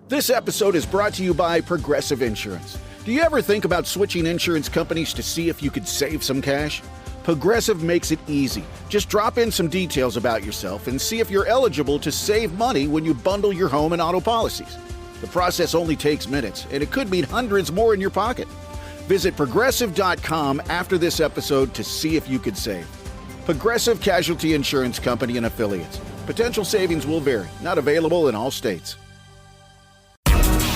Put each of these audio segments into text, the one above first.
This episode is brought to you by Progressive Insurance. Do you ever think about switching insurance companies to see if you could save some cash? Progressive makes it easy. Just drop in some details about yourself and see if you're eligible to save money when you bundle your home and auto policies. The process only takes minutes, and it could mean hundreds more in your pocket. Visit Progressive.com after this episode to see if you could save. Progressive Casualty Insurance Company and Affiliates. Potential savings will vary. Not available in all states.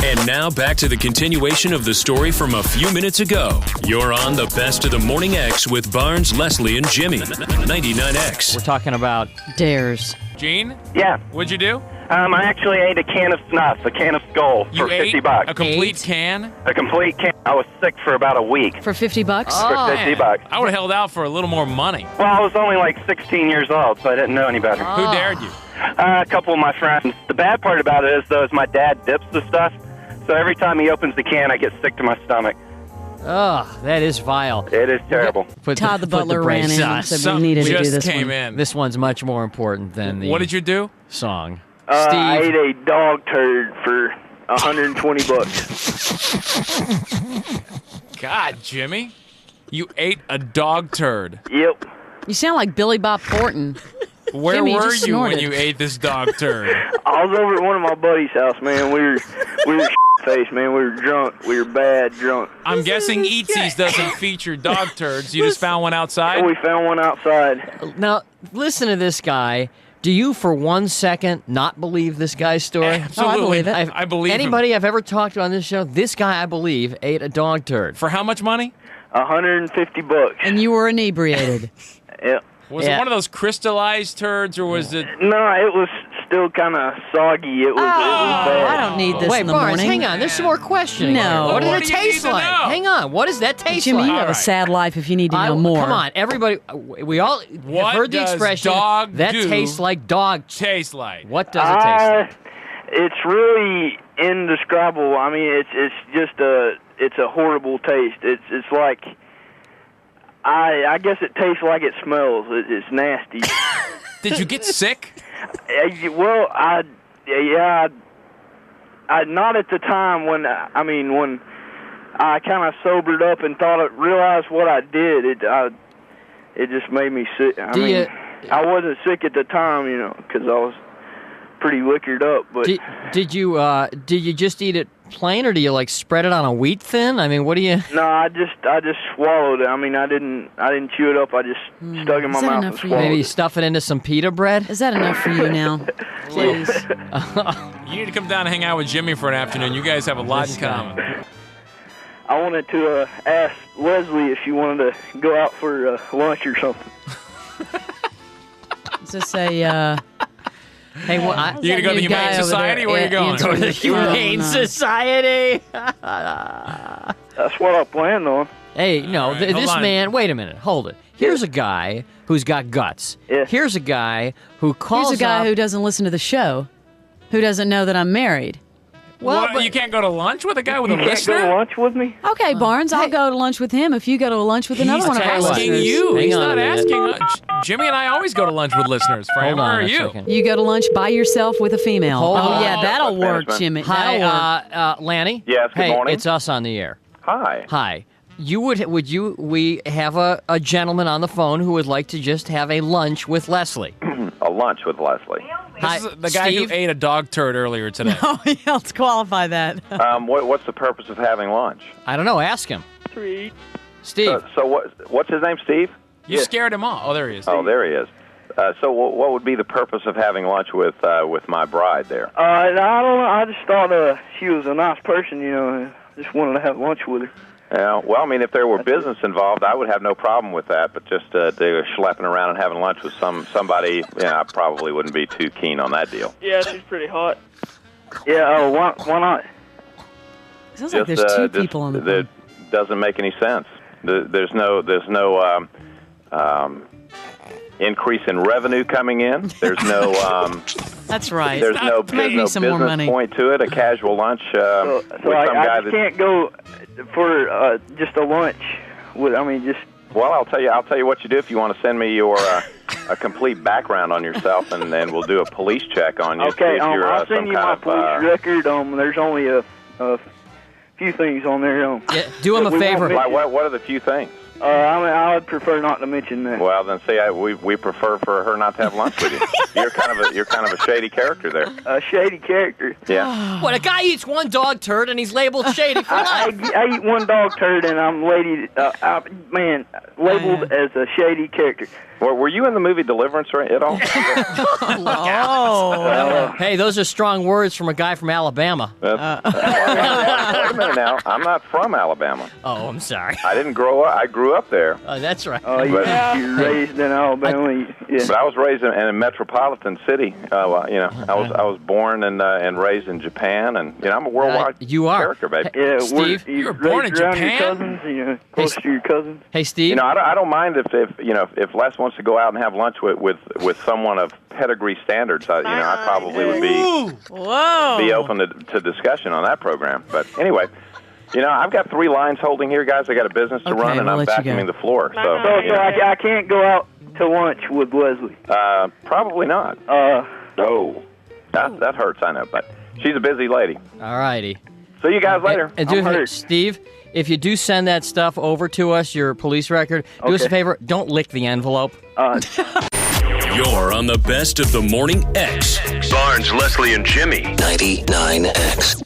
And now back to the continuation of the story from a few minutes ago. You're on the Best of the Morning X with Barnes, Leslie, and Jimmy. 99X. We're talking about dares. Gene? Yeah. What'd you do? I actually ate a can of snuff, a can of Skull for $50. A complete can? A complete can. I was sick for about a week. For $50? For $50. I would have held out for a little more money. Well, I was only like 16 years old, so I didn't know any better. Who dared you? A couple of my friends. The bad part about it is, though, is my dad dips the stuff, so every time he opens the can, I get sick to my stomach. Oh, that is vile. It is terrible. Todd the butler ran in and said we needed to do this came one. in. This one's much more important than the What did you do? song. I Steve. ate a dog turd for $120. God, Jimmy. You ate a dog turd. Yep. You sound like Billy Bob Thornton. Where Jimmy, were just you when snorted. you ate this dog turd? I was over at one of my buddies' house, man. We were face, man. We were drunk. We were bad drunk. I'm guessing Eatsies doesn't feature dog turds. You just found one outside? We found one outside. Now, listen to this guy. Do you, for 1 second, not believe this guy's story? Absolutely. I believe it. I believe him. Anybody I've ever talked to on this show, this guy, I believe, ate a dog turd. For how much money? $150. And you were inebriated. Yep. Was it one of those crystallized turds, or was it... No, it was still kind of soggy. It was bad. I don't need this Wait, in the Barnes, morning. hang on. There's some more questioning. No. What did What it do you taste need to like? know? Hang on. What does that taste Jimmy, like? you have a sad life if you need to know more. Come on, everybody. We all have What heard the does expression. dog that do tastes like dog. Taste like? What does it taste like? It's really indescribable. I mean, it's just a horrible taste. It's like I guess it tastes like it smells. It's nasty. Did you get sick? Well, I not at the time when I kind of sobered up and realized what I did. It just made me sick. I wasn't sick at the time, because I was pretty liquored up. But did you just eat it plain, or do you spread it on a wheat thin? I mean, what do you? No, I just swallowed it. I mean, I didn't chew it up. I just stuck it in my Is that mouth enough and for you? swallowed Maybe it. stuff it into some pita bread. Is that enough for you now? Please. You need to come down and hang out with Jimmy for an afternoon. You guys have a lot in common. I wanted to ask Leslie if she wanted to go out for lunch or something. Is this a... Hey, You gonna go to the Humane Society? Where are you going? Go to the Humane Society. That's what I planned on. Hey, no, right, hold this on. man. Wait a minute, hold it. Here's a guy who's got guts. Yeah. Here's a guy who calls Here's a guy up. who doesn't listen to the show, who doesn't know that I'm married. Well, What, but- you can't go to lunch with a guy with a You can't go to listener? lunch with me? Okay, Barnes, I'll go to lunch with him if you go to lunch with another He's one of our asking listeners. you. Hang He's on not a minute. asking. Jimmy and I always go to lunch with listeners. Fran, Hold where on are a you? second. You go to lunch by yourself with a female. Hold oh, on. yeah, that'll work, Management. Jimmy. Hi, That'll work. Lanny. Yes, good hey, morning. it's us on the air. Hi. Hi. We have a gentleman on the phone who would like to just have a lunch with Leslie. A lunch with Leslie. This is the guy Steve? who ate a dog turd earlier today. Oh, yeah, let's qualify that. What's the purpose of having lunch? I don't know. Ask him. Treat. Steve. So what's his name, Steve? You scared him off. Oh, there he is. Oh, there he is. So what would be the purpose of having lunch with my bride there? I don't know. I just thought she was a nice person, I just wanted to have lunch with her. Yeah, well, I mean, if there were business involved, I would have no problem with that. But just they were schlepping around and having lunch with somebody, I probably wouldn't be too keen on that deal. Yeah, she's pretty hot. Yeah, why not? Sounds like there's two people on the phone. It doesn't make any sense. There's no increase in revenue coming in. There's no That's right. there's no Make me some more business money. point to it. A casual lunch So with some guy I just can't go for just a lunch. Well, I'll tell you what you do if you want to send me your a complete background on yourself, and then we'll do a police check on you. Okay, I'll send you my police record. There's only a few things on there. Yeah, do him a favor. What are the few things? I would prefer not to mention that. Well, then, see, we prefer for her not to have lunch with you. You're kind of a shady character there. A shady character? Yeah. What, a guy eats one dog turd and he's labeled shady for life? I eat one dog turd and I'm labeled as a shady character. Were you in the movie Deliverance at all? Hey, those are strong words from a guy from Alabama. Wait a minute now. I'm not from Alabama. Oh, I'm sorry. I didn't grow up. I grew up there. Oh, that's right. Oh, you're raised in Alabama. But I was raised in a metropolitan city. I was born and raised in Japan, and I'm a worldwide character, baby. Yeah, Steve, you were born in Japan. Your cousins, close to your cousins. Hey, Steve. I don't mind if Les wants to go out and have lunch with someone of pedigree standards. I probably would be open to discussion on that program. But anyway. I've got 3 lines holding here, guys. I got a business to run, and I'm vacuuming the floor. So I can't go out to lunch with Leslie. Probably not. No. That hurts, I know, but she's a busy lady. All righty. See you guys later. And Steve, if you do send that stuff over to us, your police record, do us a favor, don't lick the envelope. You're on the best of the Morning X. Barnes, Leslie, and Jimmy. 99X.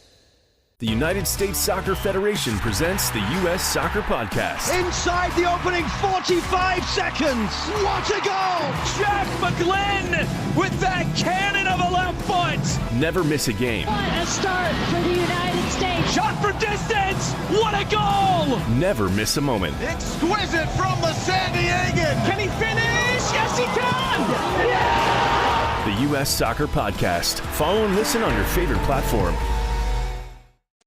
The United States Soccer Federation presents the U.S. Soccer Podcast. Inside the opening 45 seconds. What a goal! Jack McGlynn with that cannon of a left foot. Never miss a game. What a start for the United States. Shot for distance. What a goal! Never miss a moment. Exquisite from the San Diegan. Can he finish? Yes, he can! Yeah! The U.S. Soccer Podcast. Follow and listen on your favorite platform.